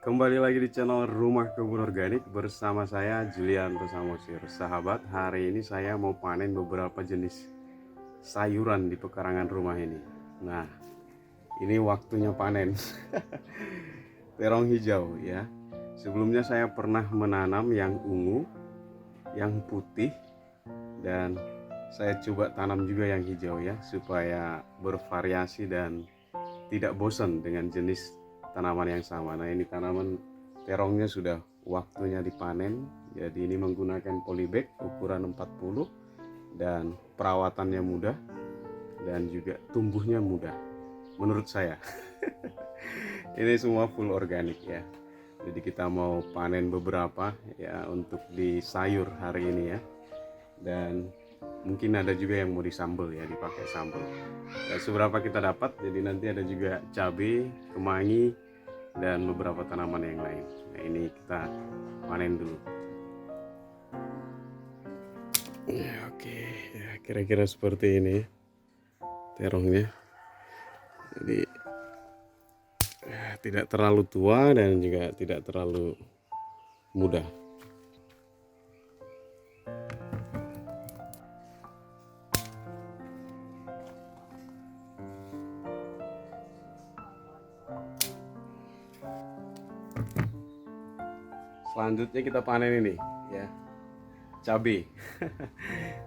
Kembali lagi di channel Rumah Kebun Organik bersama saya Julianto Samosir. Sahabat, hari ini saya mau panen beberapa jenis sayuran di pekarangan rumah ini. Nah, ini waktunya panen. Terong hijau ya. Sebelumnya saya pernah menanam yang ungu, yang putih, dan saya coba tanam juga yang hijau ya, supaya bervariasi dan tidak bosan dengan jenis tanaman yang sama. Nah, ini tanaman terongnya sudah waktunya dipanen. Jadi ini menggunakan polybag ukuran 40 dan perawatannya mudah dan juga tumbuhnya mudah menurut saya. Ini semua full organik ya. Jadi kita mau panen beberapa ya untuk di sayur hari ini ya. Dan mungkin ada juga yang mau disambel ya, dipakai sambel ya, seberapa kita dapat. Jadi nanti ada juga cabai, kemangi, dan beberapa tanaman yang lain. Nah, ini kita panen dulu ya. Oke ya, kira-kira seperti ini terongnya. Jadi ya, tidak terlalu tua dan juga tidak terlalu muda. Selanjutnya kita panen ini ya, cabai.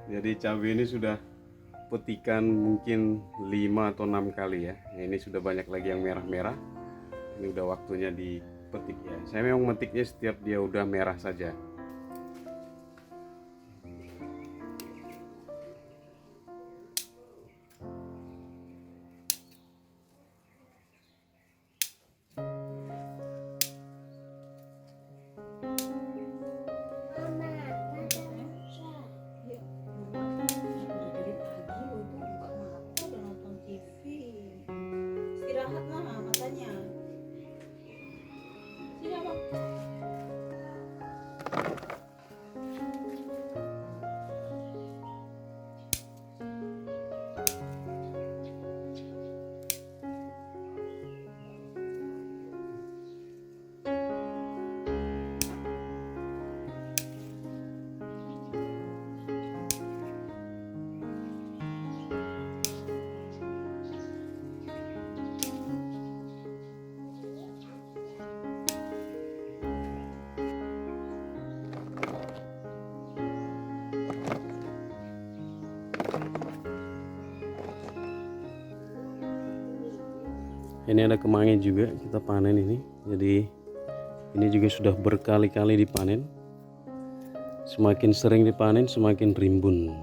Jadi cabai ini sudah petikan mungkin 5 atau 6 kali ya. Ini sudah banyak lagi yang merah-merah. Ini udah waktunya dipetik ya. Saya memang metiknya setiap dia udah merah saja. Istirahat mama matanya. Sini abang. Ini ada kemangi juga kita panen ini. Jadi ini juga sudah berkali-kali dipanen. Semakin sering dipanen semakin rimbun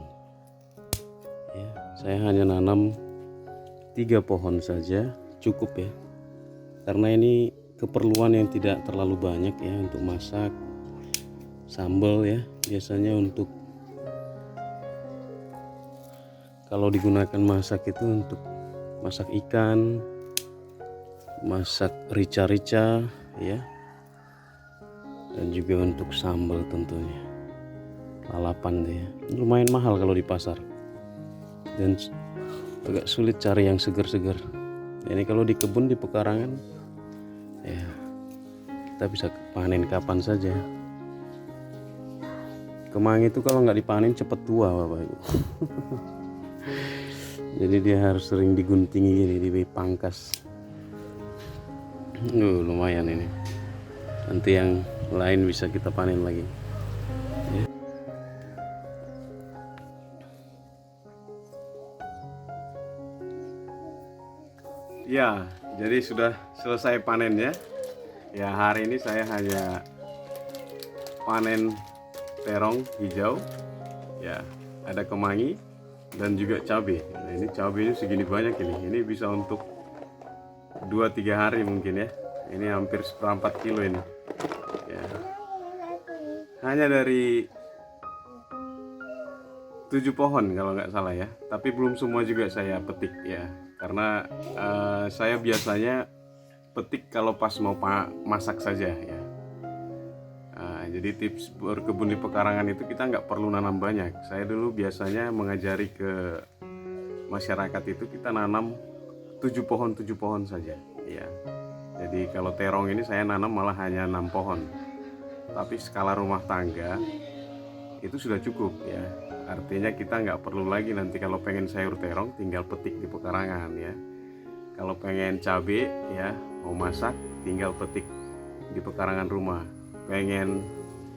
ya. Saya hanya nanam 3 pohon saja cukup ya, karena ini keperluan yang tidak terlalu banyak ya untuk masak sambal ya. Biasanya untuk kalau digunakan masak itu untuk masak ikan, masak rica-rica ya, dan juga untuk sambal tentunya. Lalapan deh ya. Lumayan mahal kalau di pasar dan agak sulit cari yang segar-segar. Ini kalau di kebun di pekarangan ya, kita bisa panen kapan saja. Kemangi itu kalau nggak dipanen cepet tua Bapak Ibu. Jadi dia harus sering diguntingi gini, dipangkas. Lumayan ini. Nanti yang lain bisa kita panen lagi ya. Ya, jadi sudah selesai panen ya. Ya, hari ini saya hanya panen terong hijau ya, ada kemangi dan juga cabai. Nah, ini cabainya segini banyak ini. Ini bisa untuk 2-3 hari mungkin ya. Ini hampir 1/4 kilo ini ya. Hanya dari 7 pohon kalau nggak salah ya, tapi belum semua juga saya petik ya, karena saya biasanya petik kalau pas mau masak saja ya. Jadi Jadi tips berkebun di pekarangan itu kita nggak perlu nanam banyak. Saya dulu biasanya mengajari ke masyarakat itu kita nanam 7 pohon saja ya. Jadi kalau terong ini saya nanam malah hanya 6 pohon. Tapi skala rumah tangga itu sudah cukup ya. Artinya kita nggak perlu lagi nanti kalau pengen sayur terong tinggal petik di pekarangan ya. Kalau pengen cabai ya mau masak tinggal petik di pekarangan rumah. Pengen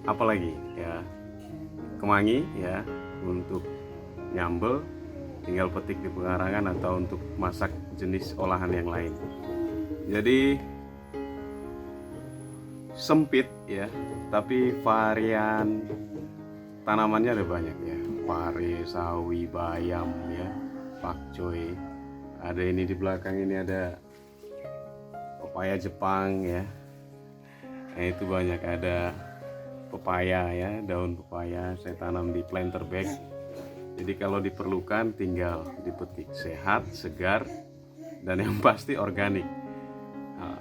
apa lagi ya, kemangi ya untuk nyambel tinggal petik di pekarangan atau untuk masak jenis olahan yang lain. Jadi sempit ya, tapi varian tanamannya ada banyak ya. Pare, sawi, bayam ya, pakcoy. Ada ini di belakang ini ada pepaya Jepang ya. Nah itu banyak, ada pepaya ya, daun pepaya saya tanam di planter bag. Jadi kalau diperlukan tinggal dipetik, sehat, segar, dan yang pasti organik. Nah,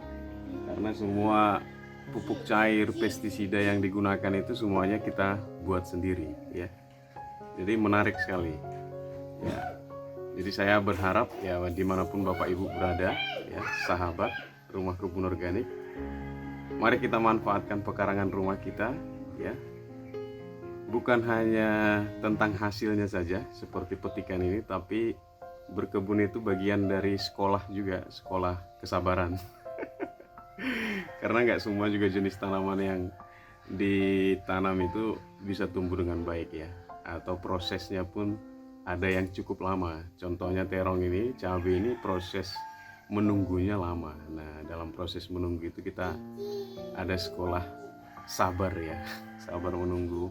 karena semua pupuk cair, pestisida yang digunakan itu semuanya kita buat sendiri ya. Jadi menarik sekali ya. Jadi saya berharap ya dimanapun Bapak Ibu berada ya, sahabat Rumah Kebun Organik, mari kita manfaatkan pekarangan rumah kita ya. Bukan hanya tentang hasilnya saja seperti petikan ini, tapi berkebun itu bagian dari sekolah juga, sekolah kesabaran. Karena nggak semua juga jenis tanaman yang ditanam itu bisa tumbuh dengan baik ya, atau prosesnya pun ada yang cukup lama. Contohnya terong ini, cabai ini proses menunggunya lama. Nah dalam proses menunggu itu kita ada sekolah sabar ya, sabar menunggu.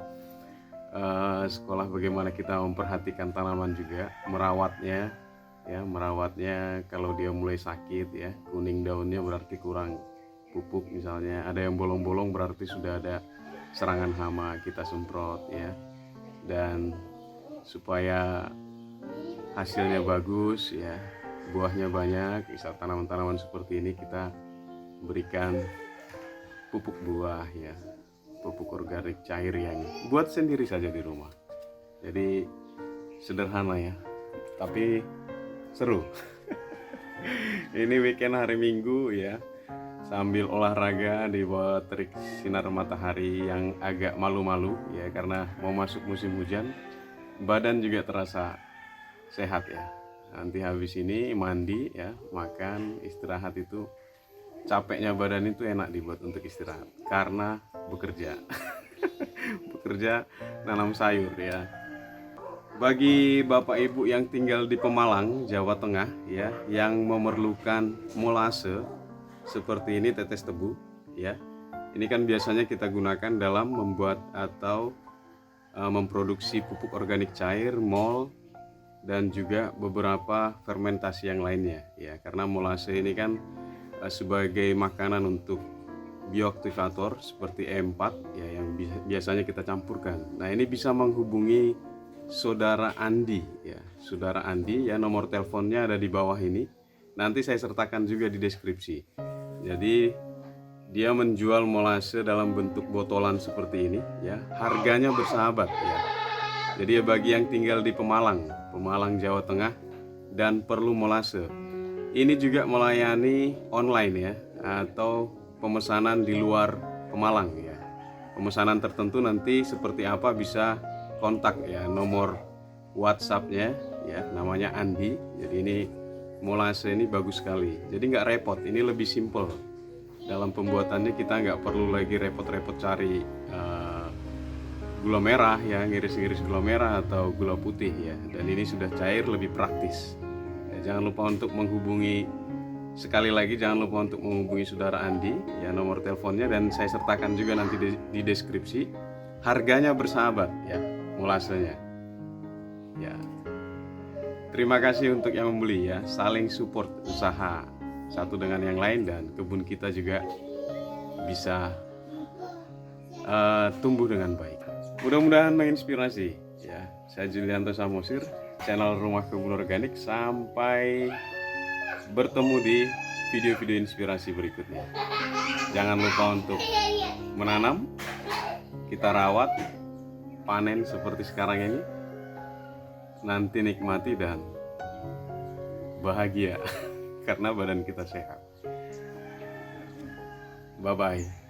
Sekolah bagaimana kita memperhatikan tanaman juga, merawatnya ya, merawatnya. Kalau dia mulai sakit ya, kuning daunnya berarti kurang pupuk misalnya, ada yang bolong-bolong berarti sudah ada serangan hama, kita semprot ya. Dan supaya hasilnya bagus ya, buahnya banyak, misal tanaman-tanaman seperti ini kita berikan pupuk buah ya, pupuk organik cair yang buat sendiri saja di rumah. Jadi sederhana ya, tapi seru. Ini weekend hari Minggu ya, sambil olahraga di bawah terik sinar matahari yang agak malu-malu ya, karena mau masuk musim hujan. Badan juga terasa sehat ya. Nanti habis ini mandi ya, makan, istirahat itu capeknya badan itu enak dibuat untuk istirahat karena bekerja. Bekerja nanam sayur ya. Bagi Bapak Ibu yang tinggal di Pemalang, Jawa Tengah ya, yang memerlukan molase seperti ini, tetes tebu ya. Ini kan biasanya kita gunakan dalam membuat atau memproduksi pupuk organik cair, mol, dan juga beberapa fermentasi yang lainnya ya. Karena molase ini kan sebagai makanan untuk bioaktivator seperti E4 ya, yang biasanya kita campurkan. Nah ini bisa menghubungi saudara Andi ya, saudara Andi ya, nomor teleponnya ada di bawah ini. Nanti saya sertakan juga di deskripsi. Jadi dia menjual molase dalam bentuk botolan seperti ini ya, harganya bersahabat ya. Jadi bagi yang tinggal di Pemalang, Jawa Tengah dan perlu molase, ini juga melayani online ya, atau pemesanan di luar Pemalang ya. Pemesanan tertentu nanti seperti apa bisa kontak ya, nomor WhatsAppnya ya, namanya Andi. Jadi ini molase ini bagus sekali. Jadi nggak repot, ini lebih simple dalam pembuatannya. Kita nggak perlu lagi repot-repot cari gula merah ya, ngiris-ngiris gula merah atau gula putih ya. Dan ini sudah cair, lebih praktis. Jangan lupa untuk menghubungi, sekali lagi jangan lupa untuk menghubungi saudara Andi ya, nomor teleponnya, dan saya sertakan juga nanti di deskripsi. Harganya bersahabat ya, molasenya ya. Terima kasih untuk yang membeli ya, saling support usaha satu dengan yang lain, dan kebun kita juga bisa tumbuh dengan baik. Mudah-mudahan menginspirasi ya. Saya Julianto Samosir, channel Rumah Kebun Organik. Sampai bertemu di video-video inspirasi berikutnya. Jangan lupa untuk menanam, kita rawat, panen seperti sekarang ini, nanti nikmati dan bahagia karena badan kita sehat. Bye bye.